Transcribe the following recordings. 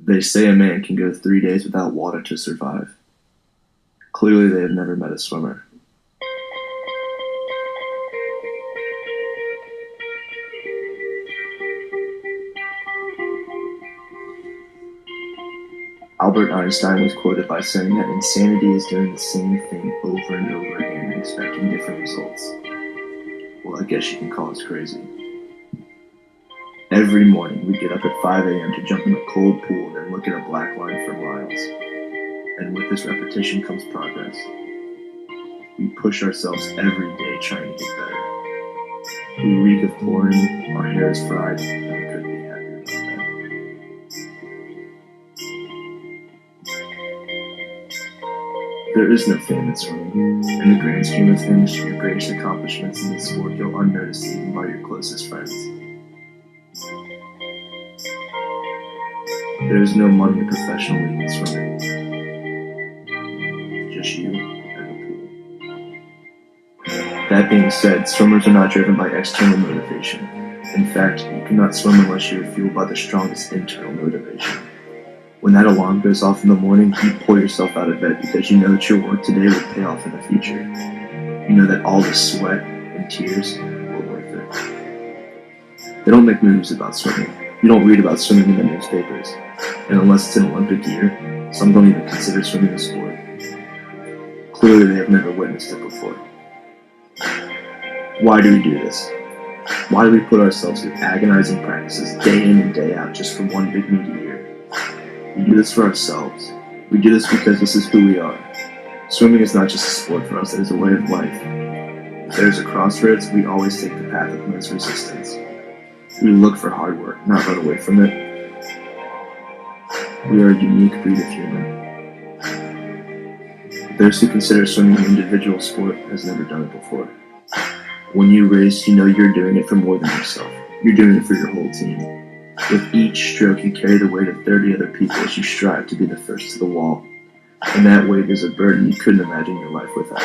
They say a man can go 3 days without water to survive. Clearly, they have never met a swimmer. Albert Einstein was quoted by saying that insanity is doing the same thing over and over again and expecting different results. Well, I guess you can call us crazy. Every morning, we get up at 5 a.m. to jump in a cold pool and then look at a black line for miles. And with this repetition comes progress. We push ourselves every day trying to get better. We reek of chlorine, our hair is fried, and we couldn't be happier about that. There is no fame in swimming. In the grand scheme of things, your greatest accomplishments in this sport go unnoticed even by your closest friends. There is no money or professional league in swimming. Just you and the pool. That being said, swimmers are not driven by external motivation. In fact, you cannot swim unless you are fueled by the strongest internal motivation. When that alarm goes off in the morning, you pull yourself out of bed because you know that your work today will pay off in the future. You know that all the sweat and tears were worth it. They don't make movies about swimming. You don't read about swimming in the newspapers. And unless it's an Olympic year, some don't even consider swimming a sport. Clearly, they have never witnessed it before. Why do we do this? Why do we put ourselves through agonizing practices day in and day out just for one big meet a year? We do this for ourselves. We do this because this is who we are. Swimming is not just a sport for us, it is a way of life. If there is a crossroads, we always take the path of most resistance. We look for hard work, not run away from it. We are a unique breed of human. Those who consider swimming an individual sport has never done it before. When you race, you know you're doing it for more than yourself. You're doing it for your whole team. With each stroke, you carry the weight of 30 other people as you strive to be the first to the wall. And that weight is a burden you couldn't imagine your life without.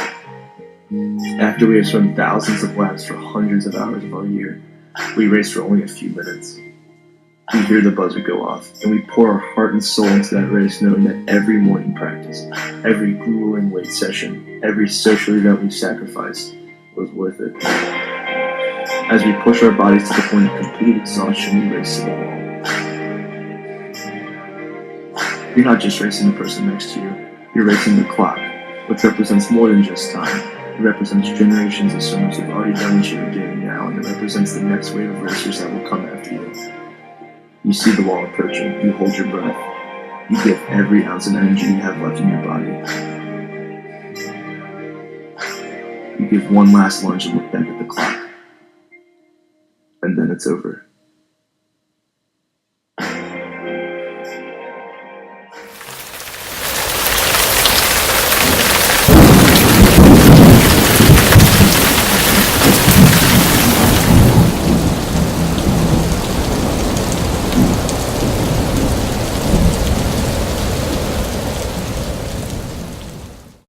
After we have swum thousands of laps for hundreds of hours of our year, we race for only a few minutes. We hear the buzzer go off, and we pour our heart and soul into that race knowing that every morning practice, every grueling weight session, every social event we sacrificed was worth it. As we push our bodies to the point of complete exhaustion, we race to the wall. You're not just racing the person next to you, you're racing the clock, which represents more than just time. It represents generations of swimmers who've already done what you're doing now, and it represents the next wave of racers that will come after you. You see the wall approaching, you hold your breath, you give every ounce of energy you have left in your body. You give one last lunge and look back at the clock. And then it's over.